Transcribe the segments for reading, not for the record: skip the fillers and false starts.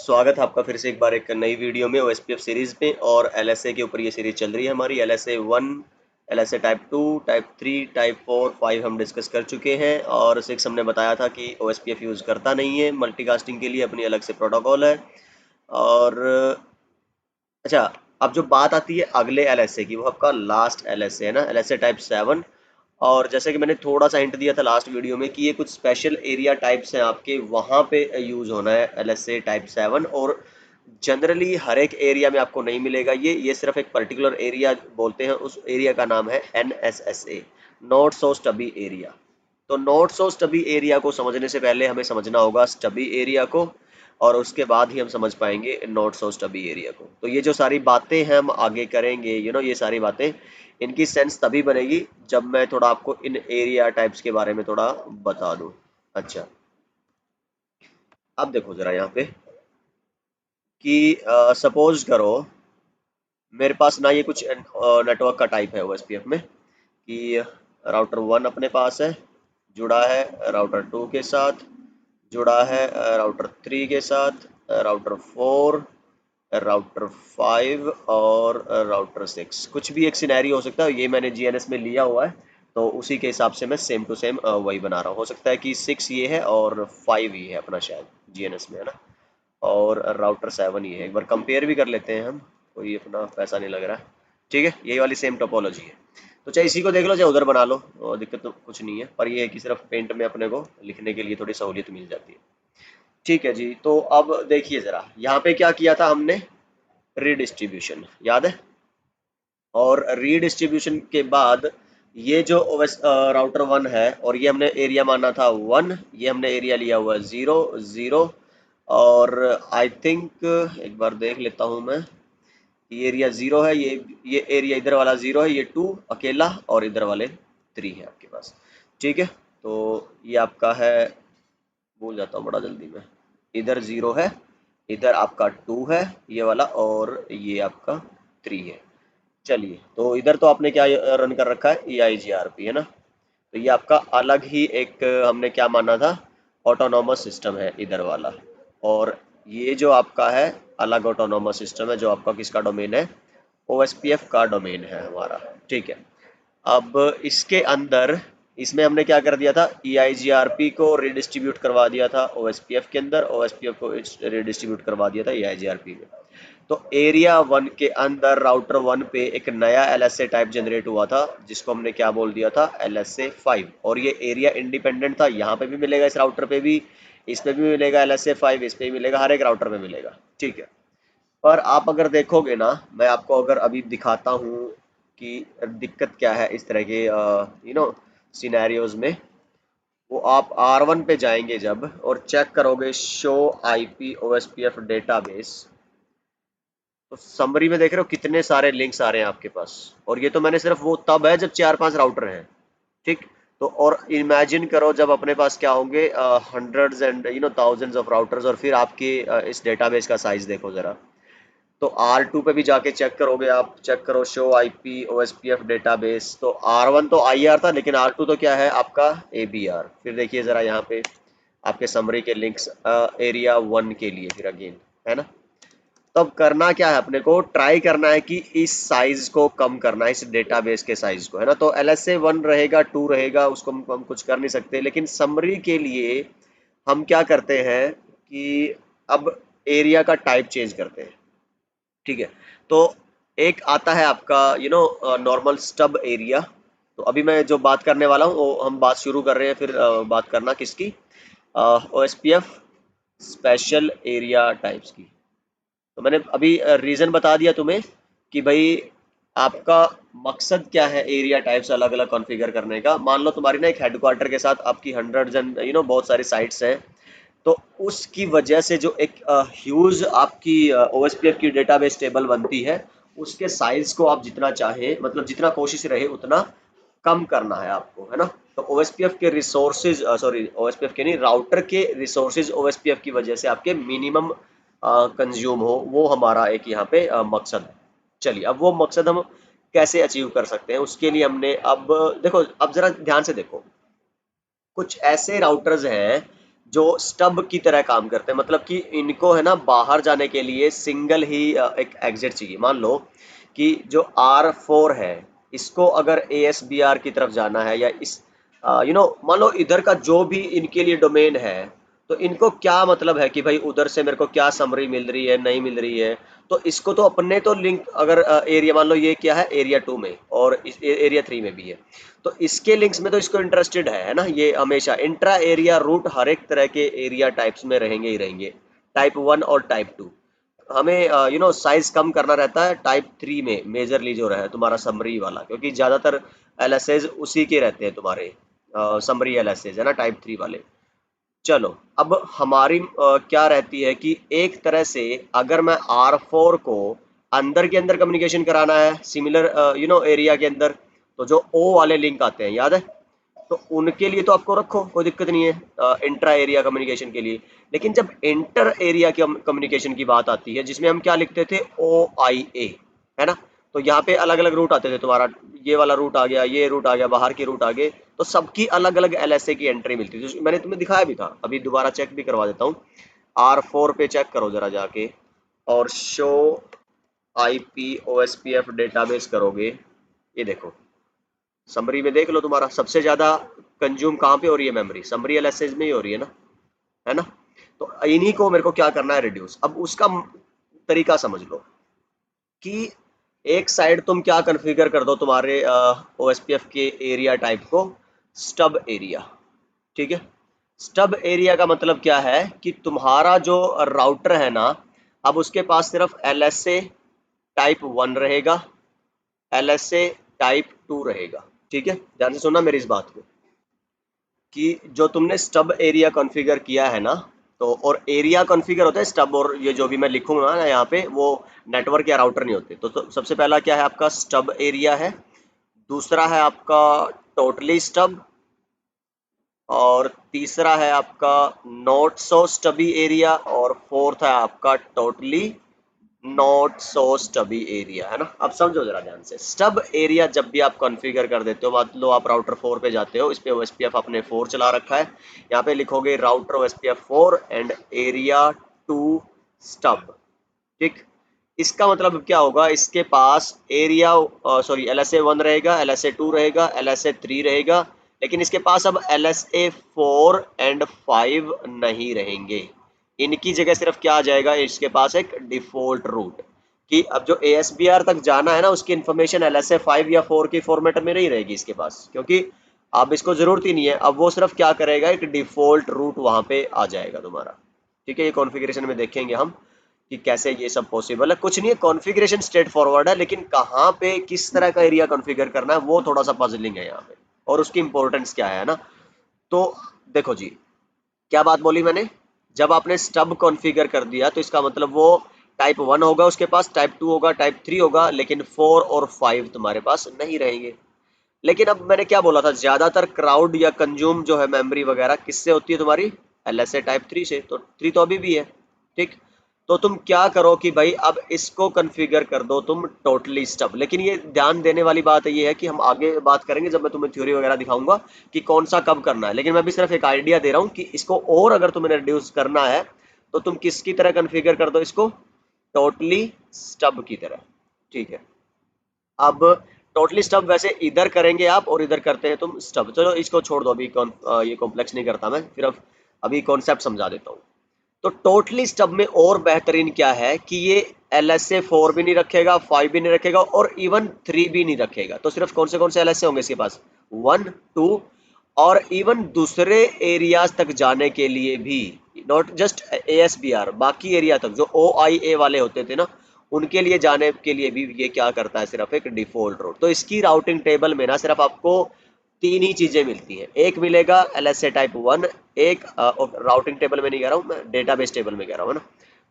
स्वागत है आपका फिर से एक बार एक नई वीडियो में ओएसपीएफ सीरीज में। और एलएसए के ऊपर ये सीरीज चल रही है हमारी। LSA 1, LSA type 2, type 3, type 4, 5 हम डिस्कस कर चुके हैं और 6 हमने बताया था कि ओएसपीएफ यूज़ करता नहीं है, मल्टीकास्टिंग के लिए अपनी अलग से प्रोटोकॉल है। और अच्छा, अब जो बात आती है अगले एलएसए की, वो आपका लास्ट एलएसए है ना, एलएसए टाइप 7। और जैसे कि मैंने थोड़ा सा हिंट दिया था लास्ट वीडियो में कि ये कुछ स्पेशल एरिया टाइप्स हैं आपके, वहाँ पे यूज़ होना है एलएसए टाइप 7। और जनरली हर एक एरिया में आपको नहीं मिलेगा ये सिर्फ एक पर्टिकुलर एरिया बोलते हैं, उस एरिया का नाम है एनएसएसए, नॉट सो स्टबी एरिया। तो नॉट सो स्टबी एरिया को समझने से पहले हमें समझना होगा स्टबी एरिया को, और उसके बाद ही हम समझ पाएंगे नॉट सो स्टबी एरिया को। तो ये जो सारी बातें हैं हम आगे करेंगे, ये सारी बातें, इनकी सेंस तभी बनेगी जब मैं थोड़ा आपको इन एरिया टाइप्स के बारे में थोड़ा बता दूं। अच्छा, अब देखो जरा यहाँ पे कि सपोज करो मेरे पास ना ये कुछ नेटवर्क का टाइप है ओएसपीएफ में कि राउटर 1 अपने पास है, जुड़ा है राउटर 2 के साथ, जुड़ा है राउटर 3 के साथ, राउटर 4, राउटर 5 और राउटर 6। कुछ भी एक सिनेरियो हो सकता है, ये मैंने जीएनएस में लिया हुआ है तो उसी के हिसाब से मैं सेम टू सेम वही बना रहा हूँ। हो सकता है कि 6 ये है और 5 ये है अपना, शायद जीएनएस में है ना, और राउटर 7 ये है। एक बार कंपेयर भी कर लेते हैं हम, कोई अपना पैसा नहीं लग रहा है। ठीक है, यही वाली सेम टोपोलॉजी है। तो चाहे इसी को देख लो चाहे उधर बना लो, और दिक्कत तो कुछ नहीं है, पर ये है कि सिर्फ पेंट में अपने को लिखने के लिए थोड़ी सहूलियत मिल जाती है। ठीक है जी, तो अब देखिए जरा यहाँ पे क्या किया था हमने, रीडिस्ट्रीब्यूशन याद है। और रीडिस्ट्रीब्यूशन के बाद ये जो राउटर 1 है, और ये हमने एरिया माना था 1, ये हमने एरिया लिया हुआ है 0 0। और आई थिंक एक बार देख लेता हूँ मैं, ये एरिया 0 है, ये एरिया इधर वाला 0 है, ये 2 अकेला, और इधर वाले 3 है आपके पास। ठीक है, तो ये आपका है, भूल जाता हूँ बड़ा जल्दी में, इधर 0 है, इधर आपका 2 है ये वाला, और ये आपका 3 है। चलिए, तो इधर तो आपने क्या रन कर रखा है, EIGRP है ना। तो ये आपका अलग ही एक हमने क्या माना था, ऑटोनॉमस सिस्टम है इधर वाला। और ये जो आपका है अलग ऑटोनॉमस सिस्टम है, जो आपका किसका डोमेन है, OSPF का डोमेन है हमारा। ठीक है, अब इसके अंदर, इसमें हमने क्या कर दिया था, EIGRP को रिडिस्ट्रीब्यूट करवा दिया था OSPF के अंदर, OSPF को रिडिस्ट्रीब्यूट करवा दिया था EIGRP में। तो एरिया 1 के अंदर राउटर 1 पे एक नया LSA टाइप जनरेट हुआ था, जिसको हमने क्या बोल दिया था, LSA 5। और ये एरिया इंडिपेंडेंट था, यहाँ पे भी मिलेगा, इस राउटर पे भी, इसमें भी मिलेगा LSA 5, इस पे भी मिलेगा, हर एक राउटर में मिलेगा। ठीक है, पर आप अगर देखोगे ना, मैं आपको अगर अभी दिखाता हूँ कि दिक्कत क्या है इस तरह के सिनेरियोज में। वो आप R1 पे जाएंगे जब और चेक करोगे शो IP OSPF डेटाबेस, तो समरी में देख रहे हो कितने सारे लिंक्स आ रहे हैं आपके पास। और ये तो मैंने सिर्फ वो तब है जब 4-5 राउटर हैं। ठीक, तो और इमेजिन करो जब अपने पास क्या होंगे, hundreds and thousands of routers, और फिर आपके इस डेटाबेस का साइज देखो जरा। तो R2 पे भी जाके चेक करोगे, आप चेक करो शो IP OSPF डेटाबेस, तो R1 तो IR था, लेकिन R2 तो क्या है आपका ABR। फिर देखिए जरा यहाँ पे आपके समरी के लिंक्स एरिया 1 के लिए, फिर अगेन है ना। तो अब करना क्या है, अपने को ट्राई करना है कि इस साइज को कम करना है, इस डेटाबेस के साइज को, है ना। तो LSA 1 रहेगा, 2 रहेगा, उसको हम कुछ कर नहीं सकते, लेकिन समरी के लिए हम क्या करते हैं कि अब एरिया का टाइप चेंज करते हैं। ठीक है, तो एक आता है आपका नॉर्मल स्टब एरिया। तो अभी मैं जो बात करने वाला हूँ वो हम बात शुरू कर रहे हैं, फिर बात करना किसकी, OSPF स्पेशल एरिया टाइप्स की। तो मैंने अभी रीजन बता दिया तुम्हें कि भाई आपका मकसद क्या है एरिया टाइप्स अलग अलग कॉन्फ़िगर करने का। मान लो तुम्हारी ना एक हेडक्वार्टर के साथ आपकी हंड्रेड्स एंड बहुत सारी साइट्स हैं, तो उसकी वजह से जो एक ह्यूज आपकी OSPF की डेटाबेस टेबल बनती है, उसके साइज को आप जितना चाहे, मतलब जितना कोशिश रहे उतना कम करना है आपको, है ना। तो OSPF के रिसोर्सेज, सॉरी OSPF के नहीं, राउटर के रिसोर्सेज OSPF की वजह से आपके मिनिमम कंज्यूम हो, वो हमारा एक यहाँ पे मकसद है। चलिए, अब वो मकसद हम कैसे अचीव कर सकते हैं, उसके लिए हमने अब देखो, अब जरा ध्यान से देखो, कुछ ऐसे राउटर्स हैं जो स्टब की तरह काम करते हैं, मतलब कि इनको है ना बाहर जाने के लिए सिंगल ही एक एग्जिट चाहिए। मान लो कि जो R4 है, इसको अगर ASBR की तरफ जाना है, या इस मान लो इधर का जो भी इनके लिए डोमेन है, तो इनको क्या मतलब है कि भाई उधर से मेरे को क्या समरी मिल रही है, नहीं मिल रही है। तो इसको तो अपने तो लिंक, अगर एरिया मान लो ये क्या है एरिया 2 में और इस एरिया 3 में भी है, तो इसके लिंक्स में तो इसको इंटरेस्टेड है ना। ये हमेशा इंट्रा एरिया रूट हर एक तरह के एरिया टाइप्स में रहेंगे ही रहेंगे, टाइप 1 और टाइप 2। हमें साइज कम करना रहता है टाइप 3 में मेजरली जो रहे तुम्हारा समरी वाला, क्योंकि ज़्यादातर LSAs उसी के रहते हैं तुम्हारे, समरी LSAs है ना टाइप 3 वाले। चलो, अब हमारी क्या रहती है कि एक तरह से अगर मैं R4 को अंदर के अंदर कम्युनिकेशन कराना है सिमिलर एरिया के अंदर, तो जो O वाले लिंक आते हैं याद है, तो उनके लिए तो आपको रखो, कोई दिक्कत नहीं है इंट्रा एरिया कम्युनिकेशन के लिए। लेकिन जब इंटर एरिया की कम्युनिकेशन की बात आती है, जिसमें हम क्या लिखते थे OIA, है ना, तो यहाँ पे अलग अलग रूट आते थे तुम्हारा, ये वाला रूट आ गया, ये रूट आ गया, बाहर के रूट आ गए, तो सबकी अलग अलग LSA की एंट्री मिलती थी। मैंने तुम्हें दिखाया भी था, अभी दोबारा चेक भी करवा देता हूँ। R4 पे चेक करो जरा जाके, और शो IP OSPF डेटाबेस करोगे, ये देखो समरी में देख लो, तुम्हारा सबसे ज्यादा कंज्यूम कहाँ पे हो रही है, मेमोरी समरी LSAs में ही हो रही है ना, है ना। तो इन्हीं को मेरे को क्या करना है, रिड्यूस। अब उसका तरीका समझ लो कि एक साइड तुम क्या कॉन्फ़िगर कर दो तुम्हारे OSPF के एरिया टाइप को, स्टब एरिया, ठीक है। स्टब एरिया का मतलब क्या है कि तुम्हारा जो राउटर है ना, अब उसके पास सिर्फ LSA टाइप 1 रहेगा, LSA टाइप 2 रहेगा, ठीक है। ध्यान से सुनना मेरी इस बात को, कि जो तुमने स्टब एरिया कॉन्फ़िगर किया है ना, तो और एरिया कॉन्फ़िगर होता है स्टब, और ये जो भी मैं लिखूंगा ना यहाँ पे वो नेटवर्क या राउटर नहीं होते। तो सबसे पहला क्या है आपका स्टब एरिया है, दूसरा है आपका टोटली स्टब, और तीसरा है आपका नॉट सो स्टबी एरिया, और फोर्थ है आपका टोटली नॉट सो स्टबी एरिया, है ना। अब समझो जरा ध्यान से, स्टब एरिया जब भी आप कॉन्फ़िगर कर देते हो, मान लो आप राउटर 4 पे जाते हो, इस पे OSPF आपने 4 चला रखा है, यहाँ पे लिखोगे router OSPF 4 and area 2 stub, ठीक। इसका मतलब क्या होगा, इसके पास एरिया सॉरी LSA 1 रहेगा, LSA 2 रहेगा, LSA 3 रहेगा, लेकिन इसके पास अब LSA 4 एंड 5 नहीं रहेंगे। इनकी जगह सिर्फ क्या आ जाएगा, इसके पास एक डिफॉल्ट रूट, कि अब जो ASBR तक जाना है ना, उसकी इन्फॉर्मेशन LSA 5 या 4 की फॉर्मेट में नहीं रहेगी इसके पास, क्योंकि अब इसको जरूरत ही नहीं है। अब वो सिर्फ क्या करेगा, एक डिफॉल्ट रूट वहां पे आ जाएगा तुम्हारा, ठीक है। ये कॉन्फ़िगरेशन में देखेंगे हम कि कैसे ये सब पॉसिबल है। कुछ नहीं है, कॉन्फ़िगरेशन स्ट्रेट फॉरवर्ड है, लेकिन कहाँ पे किस तरह का एरिया कॉन्फ़िगर करना है वो थोड़ा सा पजलिंग है यहाँ पे, और उसकी इंपॉर्टेंस क्या है ना। तो देखो जी, क्या बात बोली मैंने, जब आपने स्टब कॉन्फ़िगर कर दिया तो इसका मतलब वो टाइप 1 होगा, उसके पास टाइप 2 होगा, टाइप 3 होगा, लेकिन 4 और 5 तुम्हारे पास नहीं रहेंगे। लेकिन अब मैंने क्या बोला था, ज्यादातर क्राउड या कंज्यूम जो है मेमोरी वगैरह किससे होती है तुम्हारी, LSA टाइप 3 से, तो 3 तो अभी भी है, ठीक। तो तुम क्या करो कि भाई अब इसको कॉन्फ़िगर कर दो तुम टोटली स्टब। लेकिन ये ध्यान देने वाली बात ये है कि हम आगे बात करेंगे जब मैं तुम्हें थ्योरी वगैरह दिखाऊंगा कि कौन सा कब करना है, लेकिन मैं भी सिर्फ एक आइडिया दे रहा हूँ कि इसको और अगर तुम्हें रिड्यूस करना है तो तुम किसकी तरह कॉन्फ़िगर कर दो इसको, टोटली स्टब की तरह, ठीक है। अब टोटली स्टब वैसे इधर करेंगे आप और इधर करते हैं तुम स्टब, चलो इसको छोड़ दो अभी, ये कॉम्प्लेक्स नहीं करता मैं, सिर्फ अभी कॉन्सेप्ट समझा देता हूँ। तो टोटली स्टब में और बेहतरीन क्या है कि ये LSA 4 भी नहीं रखेगा, 5 भी नहीं रखेगा, और इवन 3 भी नहीं रखेगा। तो सिर्फ कौन से LSA होंगे इसके पास, 1 2, और इवन दूसरे एरियाज तक जाने के लिए भी, नॉट जस्ट ASBR, बाकी एरिया तक जो OIA वाले होते थे ना, उनके लिए जाने के लिए भी ये क्या करता है, सिर्फ एक डिफॉल्ट रूट। तो इसकी राउटिंग टेबल में ना सिर्फ आपको 3 ही चीजें मिलती हैं, एक मिलेगा LSA टाइप 1, एक राउटिंग टेबल में नहीं कह रहा हूँ मैं, डेटाबेस टेबल में कह रहा हूँ ना,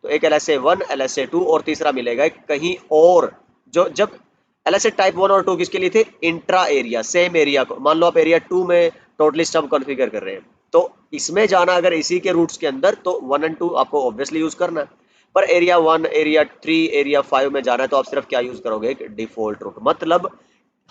तो एक LSA 1 LSA 2 और तीसरा मिलेगा एक कहीं और, जो जब LSA टाइप 1 और 2 किसके लिए थे, इंट्रा एरिया, सेम एरिया को, मान लो आप एरिया 2 में टोटली स्टब कॉन्फ़िगर कर रहे हैं, तो इसमें जाना अगर इसी के रूट्स के अंदर, तो 1 एंड 2 आपको ऑब्वियसली यूज करना है। पर एरिया 1 एरिया 3 एरिया 5 में जाना है तो आप सिर्फ क्या यूज करोगे, एक डिफॉल्ट रूट। मतलब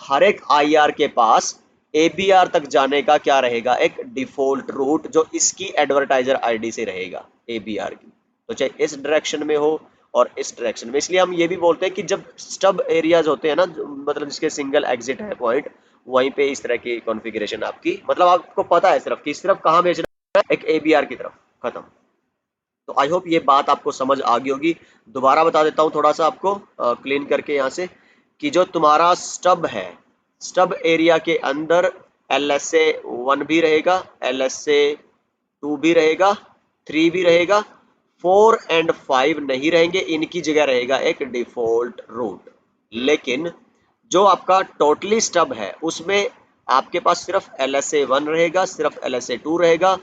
हर एक IR के पास ABR तक जाने का क्या रहेगा, एक डिफॉल्ट रूट जो इसकी एडवर्टाइजर आईडी से रहेगा ABR की। तो चाहे इस डायरेक्शन में हो और इस डायरेक्शन में, इसलिए हम ये भी बोलते हैं कि जब स्टब एरियाज होते हैं ना, मतलब जिसके सिंगल एग्जिट है पॉइंट, वहीं पे इस तरह की कॉन्फ़िगरेशन आपकी, मतलब आपको पता है सिर्फ कि इस तरफ कहाँ भेजना है, एक ABR की तरफ, खत्म। तो आई होप ये बात आपको समझ आ गई होगी। दोबारा बता देता हूँ थोड़ा सा आपको क्लीन करके यहाँ से, कि जो तुम्हारा स्टब है, स्टब एरिया के अंदर LSA 1 भी रहेगा, LSA 2 भी रहेगा, 3 भी रहेगा, 4 एंड 5 नहीं रहेंगे, इनकी जगह रहेगा एक डिफॉल्ट रूट। लेकिन जो आपका टोटली स्टब है उसमें आपके पास सिर्फ LSA 1 रहेगा, सिर्फ LSA 2 रहेगा,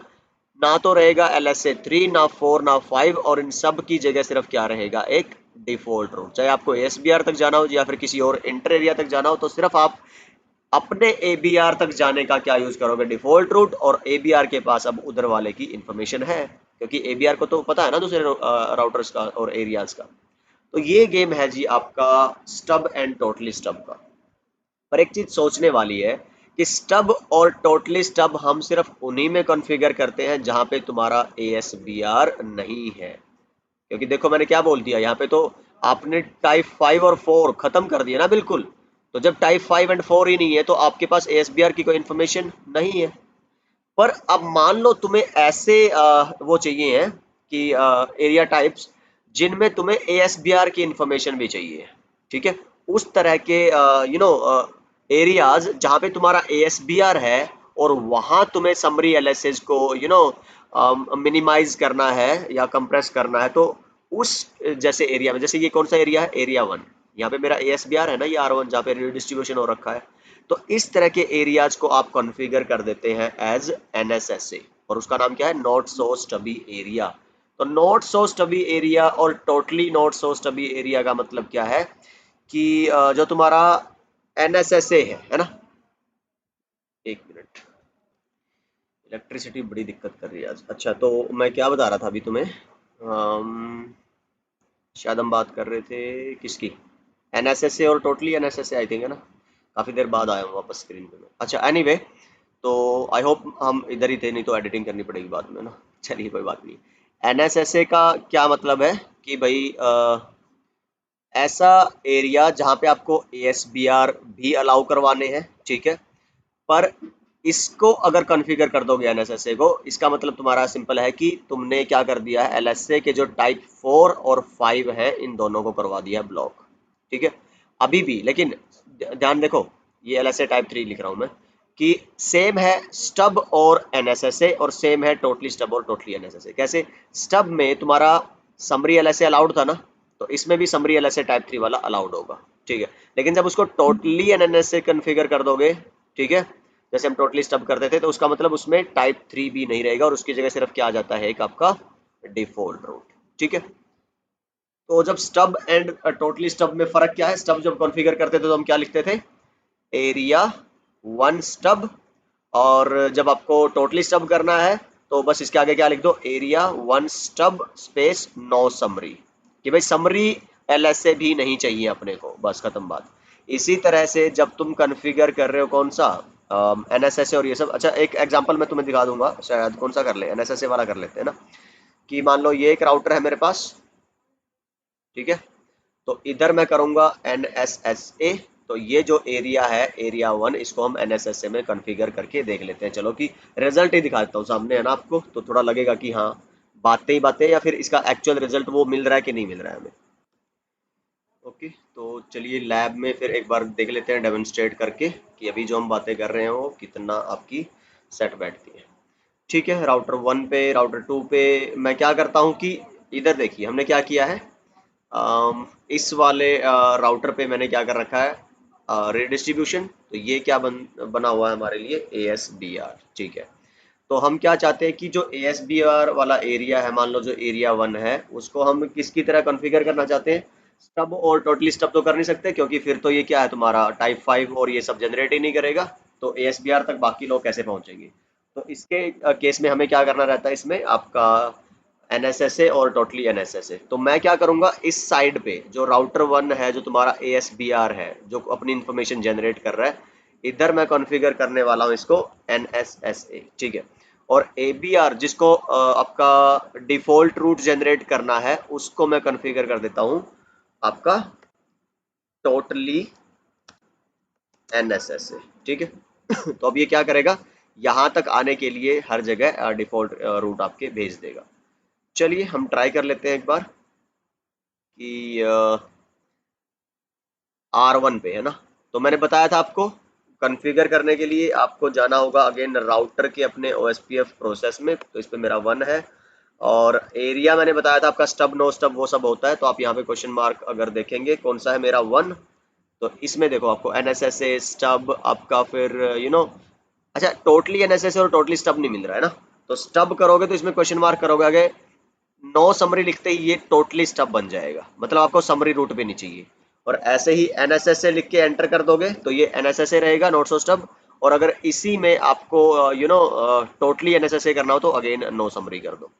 ना तो रहेगा LSA 3, ना 4, ना 5, और इन सब की जगह सिर्फ क्या रहेगा, एक डिफॉल्ट रूट। चाहे आपको ASBR तक जाना हो या फिर किसी और इंटर एरिया तक जाना हो, तो सिर्फ आप अपने ABR तक जाने का क्या यूज करोगे, डिफॉल्ट रूट, और ABR के पास अब उधर वाले की इंफॉर्मेशन है, क्योंकि ABR को तो पता है ना दूसरे राउटर्स का और एरियाज का। तो ये गेम है जी आपका स्टब एंड टोटली स्टब का। पर एक चीज सोचने वाली है कि स्टब और टोटली स्टब हम सिर्फ उन्हीं में कॉन्फ़िगर करते हैं जहां पे तुम्हारा ASBR नहीं है, क्योंकि देखो मैंने क्या बोल दिया यहाँ पे, तो आपने टाइप 5 और 4 खत्म कर दिया ना बिल्कुल। तो जब टाइप 5 एंड 4 ही नहीं है तो आपके पास ASBR की कोई इन्फॉर्मेशन नहीं है। पर अब मान लो तुम्हें ऐसे वो चाहिए है कि एरिया टाइप्स जिनमें तुम्हें ASBR की इंफॉर्मेशन भी चाहिए, ठीक है, उस तरह के एरियाज जहाँ पे तुम्हारा ASBR है और वहां तुम्हें समरी LSS को मिनिमाइज करना है या कंप्रेस करना है, तो उस जैसे एरिया में, जैसे ये कौन सा एरिया है, एरिया 1, यहाँ पे मेरा ASBR है ना, ये R1 जहाँ पे रिडिस्ट्रीब्यूशन हो रखा है। तो इस तरह के एरियाज को आप कॉन्फ़िगर कर देते हैं एज NSSA, और उसका नाम क्या है, नॉट सो स्टबी एरिया। तो नॉट सो स्टबी एरिया और टोटली नॉट सो स्टबी एरिया का मतलब क्या है कि जो तुम्हारा NSSA है ना, एक मिनट, इलेक्ट्रिसिटी बड़ी दिक्कत कर रही है आज। अच्छा, तो मैं क्या बता रहा था अभी तुम्हें, शायद हम बात कर रहे थे किसकी, NSSA और टोटली NSSA आई थिंक, है ना। काफ़ी देर बाद आया हूँ वापस स्क्रीन पे मैं। अच्छा, एनीवे, तो आई होप हम इधर ही थे, नहीं तो एडिटिंग करनी पड़ेगी बाद में ना। चलिए कोई बात नहीं। NSSA का क्या मतलब है कि भाई ऐसा एरिया जहाँ पे आपको ASBR भी अलाउ करवाने हैं, ठीक है, पर इसको अगर कॉन्फ़िगर कर दोगे NSSA को, इसका मतलब तुम्हारा सिंपल है कि तुमने क्या कर दिया है, LSA के जो टाइप 4 और 5 है इन दोनों को करवा दिया है ब्लॉक, ठीक है। अभी भी लेकिन ध्यान देखो, ये LSA टाइप 3 लिख रहा हूं मैं, कि सेम है स्टब और NSSA और सेम है टोटली स्टब और टोटली NSSA। कैसे, स्टब में तुम्हारा समरी LSA अलाउड था ना, तो इसमें भी समरी LSA टाइप 3 वाला अलाउड होगा, ठीक है। लेकिन जब उसको टोटली NSSA कन्फिगर कर दोगे, ठीक है, जैसे हम टोटली स्टब करते थे, तो उसका मतलब उसमें टाइप 3 भी नहीं रहेगा और उसकी जगह सिर्फ क्या आ जाता है, एक आपका डिफॉल्ट रूट, ठीक है। तो जब स्टब एंड टोटली स्टब में फर्क क्या है, स्टब जब कॉन्फ़िगर करते थे तो हम क्या लिखते थे, एरिया 1 स्टब, और जब आपको टोटली स्टब करना है तो बस इसके आगे क्या लिख दो, area 1 stub space no summary, कि भाई समरी LSA भी नहीं चाहिए अपने को, बस खत्म बात। इसी तरह से जब तुम कॉन्फ़िगर कर रहे हो कौन सा, NSSA और ये सब। अच्छा, एक एग्जांपल मैं तुम्हें दिखा दूंगा, शायद कौन सा कर ले, NSSA वाला कर लेते हैं ना, कि मान लो ये एक राउटर है मेरे पास, ठीक है, तो इधर मैं करूंगा NSSA, तो ये जो एरिया है एरिया 1, इसको हम NSSA में कॉन्फ़िगर करके देख लेते हैं। चलो कि रिजल्ट ही दिखा देता हूँ सामने, है ना, आपको तो थोड़ा लगेगा कि हाँ बातें ही बातें, या फिर इसका एक्चुअल रिजल्ट वो मिल रहा है कि नहीं मिल रहा है हमें। ओके, तो चलिए लैब में फिर एक बार देख लेते हैं डेमोन्स्ट्रेट करके कि अभी जो हम बातें कर रहे हैं वो कितना आपकी सेट बैठती है। ठीक है, राउटर 1 पे, राउटर 2 पे मैं क्या करता हूँ कि इधर देखिए हमने क्या किया है, इस वाले राउटर पे मैंने क्या कर रखा है, रिडिस्ट्रीब्यूशन। तो ये क्या बना हुआ है हमारे लिए, ASBR, ठीक है। तो हम क्या चाहते हैं कि जो ASBR वाला एरिया है, मान लो जो एरिया 1 है, उसको हम किसकी तरह कॉन्फ़िगर करना चाहते हैं, स्टब और टोटली स्टब तो कर नहीं सकते, क्योंकि फिर तो ये क्या है तुम्हारा टाइप 5 और ये सब जनरेट ही नहीं करेगा, तो ASBR तक बाकी लोग कैसे पहुंचेंगे। तो इसके केस में हमें क्या करना रहता है, इसमें आपका NSSA और टोटली NSSA। तो मैं क्या करूंगा, इस साइड पे जो राउटर 1 है, जो तुम्हारा ASBR है, जो अपनी इंफॉर्मेशन जनरेट कर रहा है, इधर मैं कॉन्फ़िगर करने वाला हूँ इसको NSSA, ठीक है। और ABR जिसको आपका डिफॉल्ट रूट जनरेट करना है उसको मैं कॉन्फ़िगर कर देता हूँ आपका टोटली NSSA, ठीक है। तो अब ये क्या करेगा, यहाँ तक आने के लिए हर जगह डिफॉल्ट रूट आपके भेज देगा। चलिए हम ट्राई कर लेते हैं एक बार कि R1 पे है ना। तो मैंने बताया था आपको कॉन्फ़िगर करने के लिए आपको जाना होगा अगेन राउटर के अपने OSPF प्रोसेस में। तो इस पे मेरा 1 है और एरिया मैंने बताया था आपका स्टब नो स्टब वो सब होता है। तो आप यहाँ पे क्वेश्चन मार्क अगर देखेंगे कौन सा है मेरा 1, तो इसमें देखो आपको NSSA स्टब आपका फिर अच्छा टोटली NSSA और टोटली स्टब नहीं मिल रहा है ना। तो स्टब करोगे तो इसमें क्वेश्चन मार्क करोगे आगे नो समरी लिखते ही ये टोटली स्टब बन जाएगा, मतलब आपको समरी रूट पे नहीं चाहिए। और ऐसे ही NSSA लिख के एंटर कर दोगे तो ये NSSA रहेगा नोट सो स्टब। और अगर इसी में आपको टोटली NSSA करना हो तो अगेन नो समरी कर दो।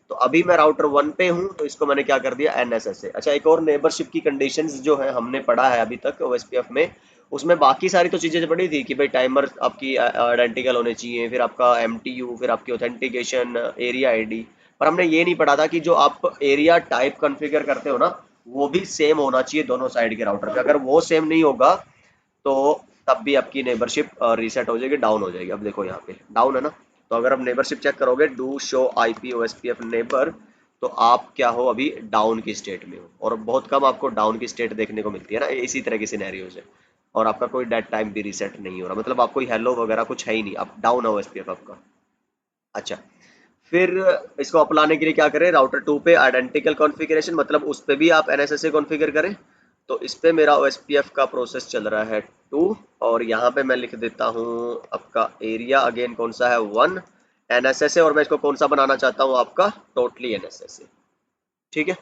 तो अभी मैं राउटर 1 पे हूँ तो इसको मैंने क्या कर दिया NSSA। अच्छा एक और नेबरशिप की कंडीशंस जो है हमने पढ़ा है अभी तक OSPF में, उसमें बाकी सारी तो चीजें पड़ी थी कि भाई टाइमर आपकी आइडेंटिकल होने चाहिए, फिर आपका MTU, फिर आपकी ऑथेंटिकेशन, एरिया आईडी। पर हमने ये नहीं पढ़ा था कि जो आप एरिया टाइप कॉन्फ़िगर करते हो ना वो भी सेम होना चाहिए दोनों साइड के राउटर पे। अगर वो सेम नहीं होगा तो तब भी आपकी नेबरशिप रीसेट हो जाएगी, डाउन हो जाएगी। अब देखो यहाँ पे डाउन है ना। तो अगर आप नेबरशिप चेक करोगे do show IP OSPF neighbour, तो आप क्या हो अभी डाउन की स्टेट में हो। और बहुत कम आपको डाउन की स्टेट देखने को मिलती है ना इसी तरह की सिनेरियो से। और आपका कोई डेट टाइम भी रीसेट नहीं हो रहा, मतलब आपको हेलो वगैरह कुछ है ही नहीं, आप डाउन है OSPF आपका। अच्छा फिर इसको अपलाने के लिए क्या करें, राउटर 2 पे आइडेंटिकल कॉन्फ़िगरेशन, मतलब उस पे भी आप NSSA कॉन्फ़िगर करें। तो इस पे मेरा OSPF का प्रोसेस चल रहा है 2 और यहाँ पे मैं लिख देता हूँ आपका एरिया अगेन कौन सा है 1 NSSA, और मैं इसको कौन सा बनाना चाहता हूँ आपका टोटली NSSA, ठीक है।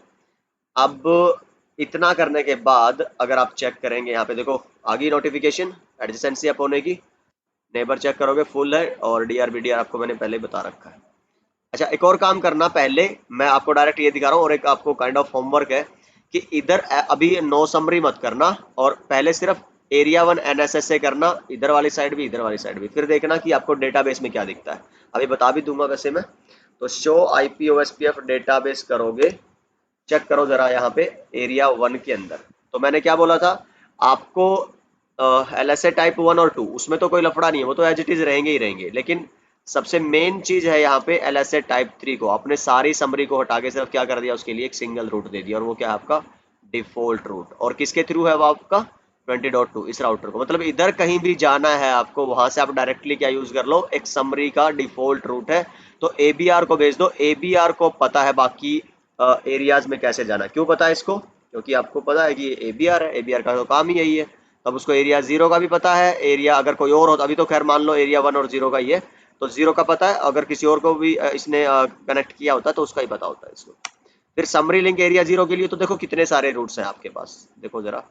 अब इतना करने के बाद अगर आप चेक करेंगे यहाँ पे देखो आ गई नोटिफिकेशन एडजेसेंसी अप होने की। नेबर चेक करोगे फुल है और DRBDR आपको मैंने पहले ही बता रखा है। अच्छा एक और काम करना, पहले मैं आपको डायरेक्ट ये दिखा रहा हूँ और एक आपको काइंड ऑफ होमवर्क है कि इधर अभी नो समरी मत करना और पहले सिर्फ एरिया 1 NSSA करना, इधर वाली साइड भी इधर वाली साइड भी, फिर देखना कि आपको डेटाबेस में क्या दिखता है। अभी बता भी दूंगा वैसे मैं। तो शो IP OSPF डेटाबेस करोगे, चेक करो जरा यहाँ पे एरिया 1 के अंदर। तो मैंने क्या बोला था आपको LSA टाइप 1 और 2 उसमें तो कोई लफड़ा नहीं है, वो तो एज इट इज रहेंगे ही रहेंगे। लेकिन सबसे मेन चीज है यहाँ पे LSA टाइप 3 को आपने सारी समरी को हटा के सिर्फ क्या कर दिया उसके लिए एक सिंगल रूट दे दिया, और वो क्या है आपका डिफॉल्ट रूट। और किसके थ्रू है वो आपका 20.2 इस राउटर को, मतलब इधर कहीं भी जाना है आपको वहां से आप डायरेक्टली क्या यूज कर लो एक समरी का डिफॉल्ट रूट है। तो ABR को भेज दो, ABR को पता है बाकी एरियाज में कैसे जाना। क्यों पता है इसको, क्योंकि आपको पता है कि ये ABR है, ABR का तो काम ही यही है। अब उसको एरिया 0 का भी पता है, एरिया अगर कोई और हो तो अभी तो खैर मान लो एरिया 1 और 0 का ही है तो 0 का पता है, अगर किसी और को भी इसने कनेक्ट किया होता तो उसका ही पता होता है इसको। फिर समरी लिंक एरिया 0 के लिए तो देखो कितने सारे रूट्स हैं आपके पास, देखो जरा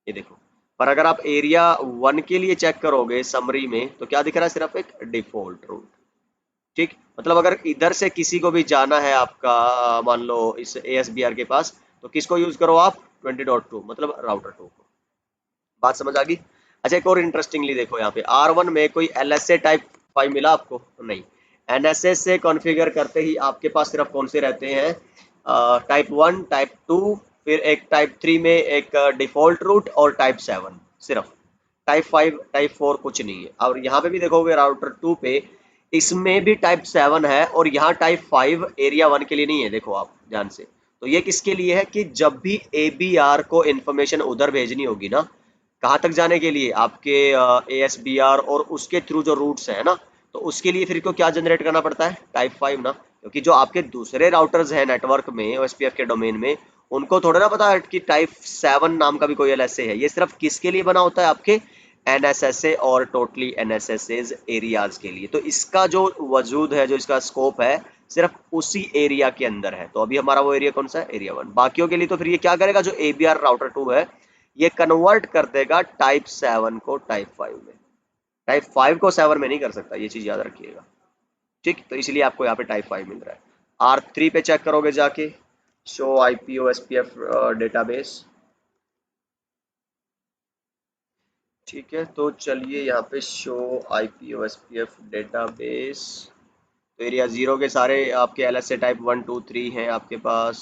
ये देखो। पर अगर आप एरिया 1 के लिए चेक करोगे समरी में तो क्या दिख रहा है, सिर्फ एक डिफॉल्ट रूट, ठीक। मतलब अगर इधर से किसी को भी जाना है आपका मान लो इस ASBR के पास तो किसको यूज करो आप 20.2 मतलब राउटर 2 को। बात समझ आ गई। अच्छा एक और इंटरेस्टिंगली देखो यहाँ पे R1 में कोई LSA टाइप 5 मिला आपको, नहीं। NSA से कॉन्फ़िगर करते ही आपके पास सिर्फ कौन से रहते हैं टाइप 1 टाइप 2, फिर एक टाइप 3 में एक डिफॉल्ट रूट और टाइप 7 सिर्फ। टाइप 5 टाइप 4 कुछ नहीं है। और यहाँ पे भी देखोगे राउटर 2 पे इसमें भी टाइप 7 है और यहाँ टाइप 5 एरिया 1 के लिए नहीं है, देखो आप ध्यान से। तो ये किसके लिए है कि जब भी ABR को इन्फॉर्मेशन उधर भेजनी होगी ना, कहाँ तक जाने के लिए आपके ASBR और उसके थ्रू जो रूट्स है ना, तो उसके लिए फिर को क्या जनरेट करना पड़ता है टाइप 5 ना। क्योंकि जो आपके दूसरे राउटर्स हैं नेटवर्क में OSPF के डोमेन में उनको थोड़ा ना पता है कि टाइप 7 नाम का भी कोई LSA है। ये सिर्फ किसके लिए बना होता है आपके NSSA और टोटली NSSAs एरियाज के लिए। तो इसका जो वजूद है, जो इसका स्कोप है, सिर्फ उसी एरिया के अंदर है। तो अभी हमारा वो एरिया कौन सा है, एरिया 1। बाकियों के लिए तो फिर ये क्या करेगा, जो ABR राउटर 2 है ये कन्वर्ट कर देगा टाइप 7 को टाइप 5 में। टाइप 5 को 7 में नहीं कर सकता, ये चीज याद रखिएगा, ठीक। तो इसलिए आपको यहाँ पे टाइप 5 मिल रहा है। R3 पे चेक करोगे जाके शो IP OSPF डेटाबेस, ठीक है, तो चलिए यहाँ पे शो IP OSPF डेटाबेस। तो एरिया 0 के सारे आपके LSA टाइप 1 2 3 हैं आपके पास,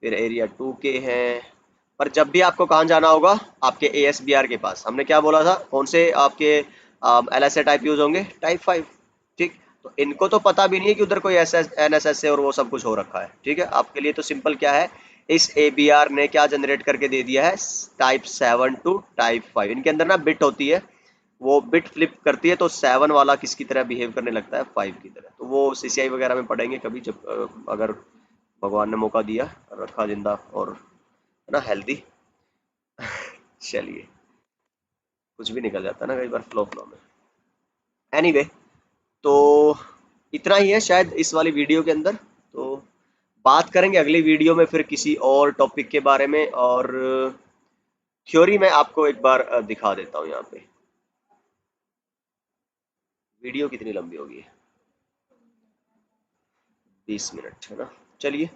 फिर एरिया 2 के हैं। पर जब भी आपको कहाँ जाना होगा, आपके ASBR के पास। हमने क्या बोला था, कौन से आपके LSA टाइप यूज होंगे, टाइप 5। ठीक, तो इनको तो पता भी नहीं है कि उधर कोई NSS और वो सब कुछ हो रखा है। ठीक है, आपके लिए तो सिंपल क्या है, इस ABR ने क्या जनरेट करके दे दिया है, टाइप 7 टू टाइप 5। इनके अंदर ना बिट होती है, वो बिट फ्लिप करती है तो 7 वाला किसकी तरह बिहेव करने लगता है, 5 की तरह। तो वो CCI वगैरह में पढ़ेंगे कभी, जब अगर भगवान ने मौका दिया, रखा जिंदा और है ना हेल्दी। चलिए, कुछ भी निकल जाता है ना कई बार फ्लो फ्लो में। एनीवे, तो इतना ही है शायद इस वाली वीडियो के अंदर। तो बात करेंगे अगली वीडियो में फिर किसी और टॉपिक के बारे में, और थ्योरी में आपको एक बार दिखा देता हूँ। यहाँ पे वीडियो कितनी लंबी होगी, 20 मिनट है ना। चलिए,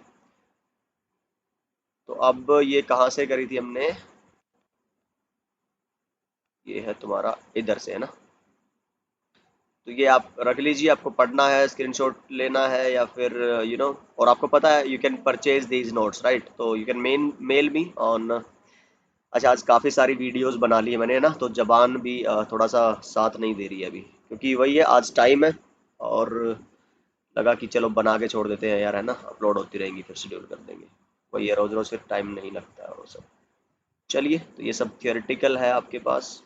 तो अब ये कहाँ से करी थी हमने, ये है तुम्हारा इधर से है ना। तो ये आप रख लीजिए, आपको पढ़ना है, स्क्रीनशॉट लेना है, या फिर और आपको पता है you can purchase these notes right, तो you can mail me on. अच्छा, आज काफ़ी सारी वीडियोस बना ली है मैंने ना, तो जबान भी थोड़ा सा साथ नहीं दे रही है अभी, क्योंकि वही है, आज टाइम है और लगा कि चलो बना के छोड़ देते हैं यार, है ना, अपलोड होती रहेंगी, फिर शेड्यूल कर देंगे। वही है, रोज़ रोज़ फिर टाइम नहीं लगता है वो सब। चलिए, तो ये सब थियोरेटिकल है आपके पास,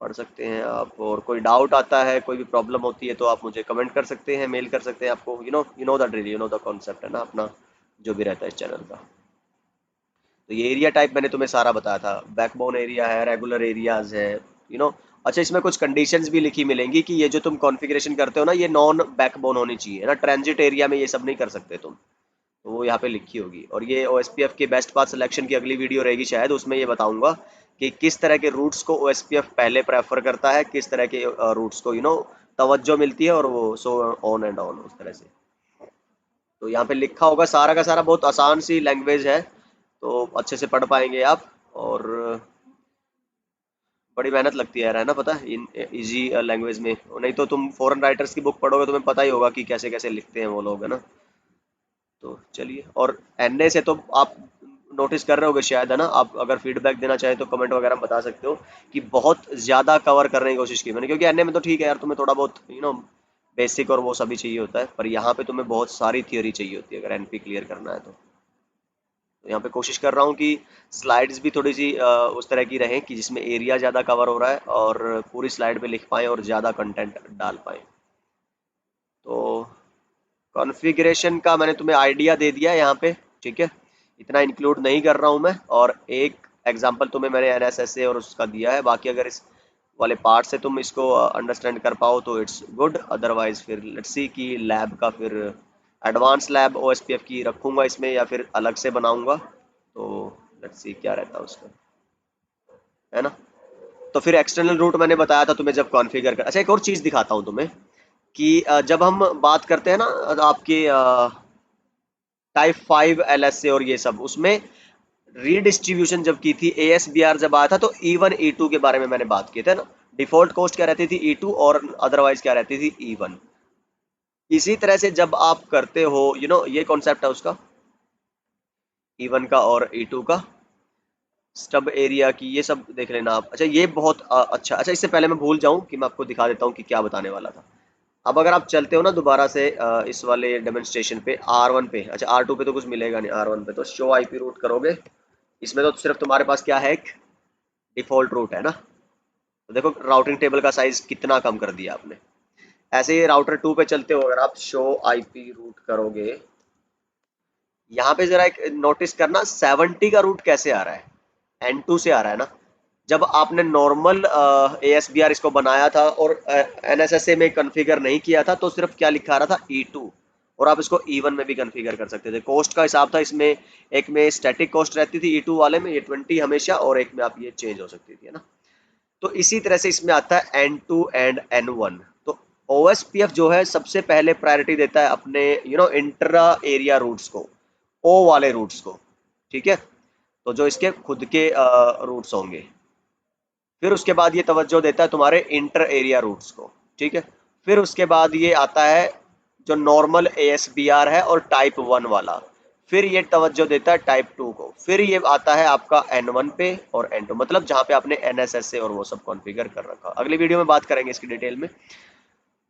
पढ़ सकते हैं आप। और कोई डाउट आता है, कोई भी प्रॉब्लम होती है, तो आप मुझे कमेंट कर सकते हैं, मेल कर सकते हैं। आपको you know the drill, you know the concept है ना अपना, जो भी रहता है इस चैनल का। तो ये एरिया टाइप मैंने तुम्हें सारा बताया था, बैकबोन एरिया है, रेगुलर एरियाज है, यू नो अच्छा, इसमें कुछ कंडीशंस भी लिखी मिलेंगी कि ये जो तुम कॉन्फ़िगरेशन करते हो ना, ये नॉन बैकबोन होनी चाहिए, है ना। ट्रांजिट एरिया में ये सब नहीं कर सकते तुम, तो वो यहाँ पे लिखी होगी। और ये OSPF के बेस्ट पाथ सिलेक्शन की अगली वीडियो रहेगी शायद, उसमें ये बताऊंगा कि किस तरह के रूट्स को OSPF पहले प्रेफर करता है, किस तरह के रूट्स को तवज्जो मिलती है, और वो सो ऑन एंड ऑन उस तरह से। तो यहाँ पे लिखा होगा सारा का सारा, बहुत आसान सी लैंग्वेज है, तो अच्छे से पढ़ पाएंगे आप। और बड़ी मेहनत लगती है यार, है ना, पता है, इन इजी लैंग्वेज में। नहीं तो तुम फॉरेन राइटर्स की बुक पढ़ोगे, तुम्हें पता ही होगा कि कैसे कैसे लिखते हैं वो लोग, है ना। तो चलिए, और NA से तो आप नोटिस कर रहे होगे शायद, है ना। आप अगर फीडबैक देना चाहें तो कमेंट वगैरह में बता सकते हो कि बहुत ज़्यादा कवर करने की कोशिश की मैंने, क्योंकि NA में तो ठीक है यार, तुम्हें थोड़ा बहुत बेसिक और वो सभी चाहिए होता है, पर यहाँ पे तुम्हें बहुत सारी थियोरी चाहिए होती है अगर NP क्लियर करना है तो। यहाँ पे कोशिश कर रहा हूँ कि स्लाइड्स भी थोड़ी सी उस तरह की रहें कि जिसमें एरिया ज़्यादा कवर हो रहा है, और पूरी स्लाइड पे लिख पाएँ और ज़्यादा कंटेंट डाल पाएँ। तो कॉन्फ़िगरेशन का मैंने तुम्हें आइडिया दे दिया है यहाँ पे, ठीक है। इतना इंक्लूड नहीं कर रहा हूँ मैं, और एक एग्जांपल तुम्हें मैंने NSSA और उसका दिया है। बाकी अगर इस वाले पार्ट से तुम इसको अंडरस्टैंड कर पाओ तो इट्स गुड, अदरवाइज फिर लेट्स सी कि लैब का फिर एडवांस लैब OSPF की रखूँगा इसमें, या फिर अलग से बनाऊँगा। तो लेट्स सी क्या रहता है उसका, है ना। तो फिर एक्सटर्नल रूट मैंने बताया था तुम्हें जब कॉन्फ़िगर कर। अच्छा, एक और चीज़ दिखाता हूँ तुम्हें कि जब हम बात करते हैं ना आपके टाइप 5 LSA और ये सब, उसमें रीडिस्ट्रीब्यूशन जब की थी, ASBR जब आया था, तो E1 E2 के बारे में मैंने बात की थी ना। डिफॉल्ट कॉस्ट क्या रहती थी, E2, और अदरवाइज क्या रहती थी, E1। इसी तरह से जब आप करते हो, ये कॉन्सेप्ट है उसका, E1 का और E2 का, स्टब एरिया की, ये सब देख लेना आप। अच्छा, ये बहुत अच्छा, इससे पहले मैं भूल जाऊं कि मैं आपको दिखा देता हूं कि क्या बताने वाला था। अब अगर आप चलते हो ना दोबारा से इस वाले डेमोन्स्ट्रेशन पे, R1 पे, अच्छा R2 पे तो कुछ मिलेगा नहीं, R1 पे तो शो IP रूट करोगे। इसमें तो सिर्फ तुम्हारे पास क्या है, एक डिफॉल्ट रूट है ना। तो देखो राउटिंग टेबल का साइज कितना कम कर दिया आपने। ऐसे ही राउटर 2 पे चलते हो, अगर आप शो IP रूट करोगे, यहाँ पे जरा एक नोटिस करना, 70 का रूट कैसे आ रहा है, N2 से आ रहा है ना। जब आपने नॉर्मल ASBR इसको बनाया था और NSSA में कॉन्फ़िगर नहीं किया था, तो सिर्फ क्या लिखा रहा था, E2, और आप इसको E1 में भी कॉन्फ़िगर कर सकते थे। कॉस्ट का हिसाब था इसमें, एक में स्टैटिक कॉस्ट रहती थी E2 वाले में, ये 20 हमेशा, और एक में आप ये चेंज हो सकती थी, है ना। तो इसी तरह से इसमें आता है N2 एंड N1। तो OSPF जो है सबसे पहले प्रायोरिटी देता है अपने इंट्रा एरिया रूट्स को, O वाले रूट्स को, ठीक है। तो जो इसके खुद के रूट्स होंगे, फिर उसके बाद ये तवज्जो देता है तुम्हारे इंटर एरिया रूट्स को, ठीक है। फिर उसके बाद ये आता है जो नॉर्मल ASBR है और टाइप 1 वाला, फिर ये तवज्जो देता है टाइप 2 को, फिर ये आता है आपका N1 पे और N2, मतलब जहाँ पे आपने NSSA और वो सब कॉन्फ़िगर कर रखा। अगली वीडियो में बात करेंगे इसकी डिटेल में।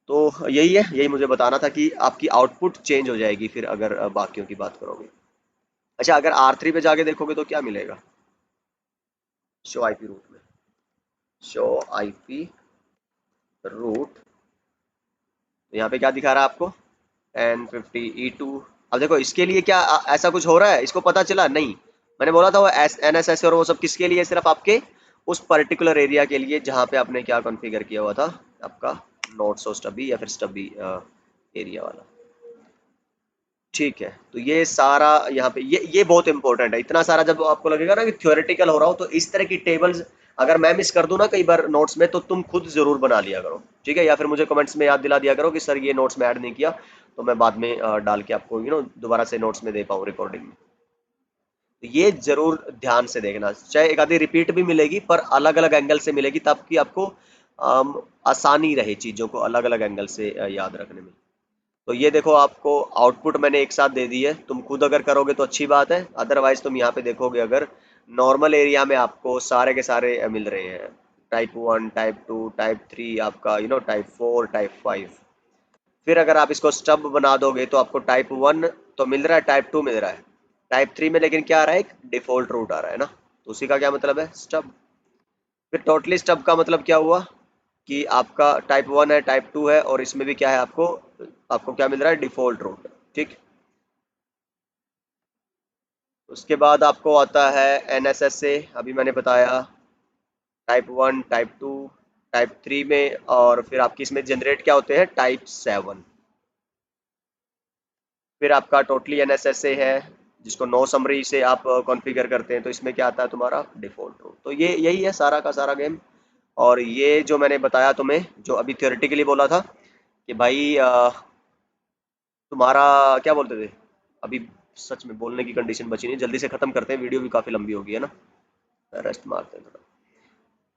तो यही है, यही मुझे बताना था कि आपकी आउटपुट चेंज हो जाएगी फिर अगर बाकियों की बात करोगे। अच्छा, अगर R3 पे जाके देखोगे तो क्या मिलेगा, शो आईपी रूट में, शो आईपी रूट, यहाँ पे क्या दिखा रहा है आपको, N50E2। अब देखो इसके लिए क्या ऐसा कुछ हो रहा है, इसको पता चला नहीं, मैंने बोला था वो NSS और वो सब किसके लिए, सिर्फ आपके उस पर्टिकुलर एरिया के लिए जहाँ पे आपने क्या कॉन्फ़िगर किया हुआ था, आपका नोट्स और स्टबी या फिर स्टबी एरिया वाला, ठीक है। तो ये सारा यहाँ पे ये बहुत इंपॉर्टेंट है। इतना सारा जब आपको लगेगा ना कि थ्योरेटिकल हो रहा हो, तो इस तरह की टेबल्स अगर मैं मिस कर दूं ना कई बार नोट्स में, तो तुम खुद जरूर बना लिया करो, ठीक है। या फिर मुझे कमेंट्स में याद दिला दिया करो कि सर ये नोट्स में ऐड नहीं किया, तो मैं बाद में डाल के आपको दोबारा से नोट्स में दे पाऊँ रिकॉर्डिंग में। तो ये जरूर ध्यान से देखना, चाहे एक आधी रिपीट भी मिलेगी पर अलग अलग एंगल से मिलेगी, ताकि आपको आसानी रहे चीज़ों को अलग अलग एंगल से याद रखने में। तो ये देखो आपको आउटपुट मैंने एक साथ दे दी है, तुम खुद अगर करोगे तो अच्छी बात है, अदरवाइज तुम यहाँ पे देखोगे अगर नॉर्मल एरिया में आपको सारे के सारे मिल रहे हैं, टाइप 1, टाइप 2, टाइप 3, आपका टाइप 4, टाइप 5। फिर अगर आप इसको स्टब बना दोगे तो आपको टाइप 1 तो मिल रहा है, टाइप 2 मिल रहा है, टाइप 3 में लेकिन क्या आ रहा है, एक डिफॉल्ट रूट आ रहा है ना, तो उसी का क्या मतलब है, स्टब। फिर टोटली स्टब का मतलब क्या हुआ कि आपका टाइप 1 है, टाइप 2 है, और इसमें भी क्या है, आपको आपको क्या मिल रहा है, डिफॉल्ट रूट, ठीक। उसके बाद आपको आता है NSSA, अभी मैंने बताया, टाइप 1, टाइप 2, टाइप 3 में, और फिर आपकी इसमें जनरेट क्या होते हैं, टाइप 7। फिर आपका टोटली NSSA है जिसको नो समरी से आप कॉन्फ़िगर करते हैं, तो इसमें क्या आता है तुम्हारा, डिफॉल्ट रूट। तो ये यही है सारा का सारा गेम। और ये जो मैंने बताया तुम्हें, जो अभी थियोरेटिकली बोला था कि भाई तुम्हारा क्या बोलते थे अभी, सच में बोलने की कंडीशन बची नहीं, जल्दी से खत्म करते हैं, वीडियो भी काफी लंबी होगी है ना, रेस्ट मारते हैं थोड़ा।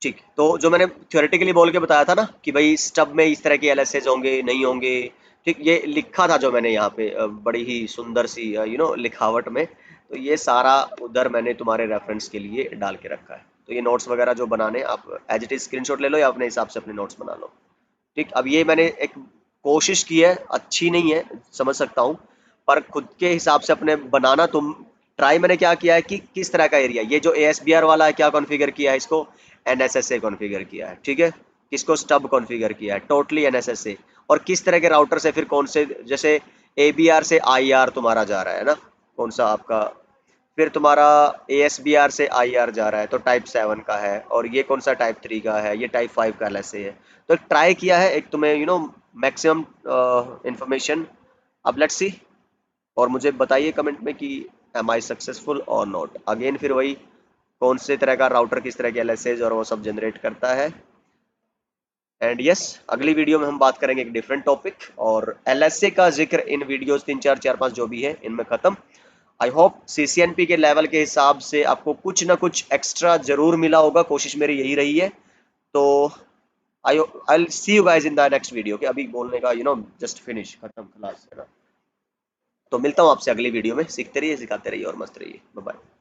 ठीक, तो जो मैंने थ्योरेटिकली बोल के बताया था ना कि भाई स्टब में इस तरह के LSAs होंगे नहीं होंगे, ठीक, ये लिखा था जो मैंने यहाँ पे बड़ी ही सुंदर सी लिखावट में, तो ये सारा उधर मैंने तुम्हारे रेफरेंस के लिए डाल के रखा है। तो ये नोट्स वगैरह जो बनाने, आप एज इट इज स्क्रीनशॉट ले लो या अपने हिसाब से अपने नोट्स बना लो, ठीक। अब ये मैंने एक कोशिश की है, अच्छी नहीं है समझ सकता हूँ, पर खुद के हिसाब से अपने बनाना तुम ट्राई। मैंने क्या किया है कि किस तरह का एरिया, ये जो ASBR वाला है क्या कॉन्फ़िगर किया है, इसको NSSA कॉन्फ़िगर किया है, ठीक है। किसको स्टब कॉन्फ़िगर किया है, टोटली NSSA। और किस तरह के राउटर से फिर कौन से, जैसे ABR से IR तुम्हारा जा रहा है ना, कौन सा आपका, फिर तुम्हारा ASBR से IR जा रहा है तो टाइप 7 का है, और ये कौन सा टाइप 3 का है, ये टाइप 5 का LSA है। तो ट्राई किया है एक तुम्हें मैक्सिमम इंफॉर्मेशन। अब लेट्स सी, और मुझे बताइए कमेंट में कि एम आई सक्सेसफुल और नॉट। अगेन फिर वही, कौन से तरह का राउटर किस तरह के LSAs और वो सब जनरेट करता है। एंड यस, अगली वीडियो में हम बात करेंगे एक डिफरेंट टॉपिक, और LSA का जिक्र इन वीडियोस 3, 4, 4, 5 जो भी है इनमें खत्म। आई होप CCNP के लेवल के हिसाब से आपको कुछ ना कुछ एक्स्ट्रा जरूर मिला होगा, कोशिश मेरी यही रही है। तो I see you guys in the next video के, अभी बोलने का जस्ट फिनिश, खत्म, खलास है ना। तो मिलता हूँ आपसे अगली वीडियो में, सीखते रहिए, सिखाते रहिए और मस्त रहिए। Bye bye.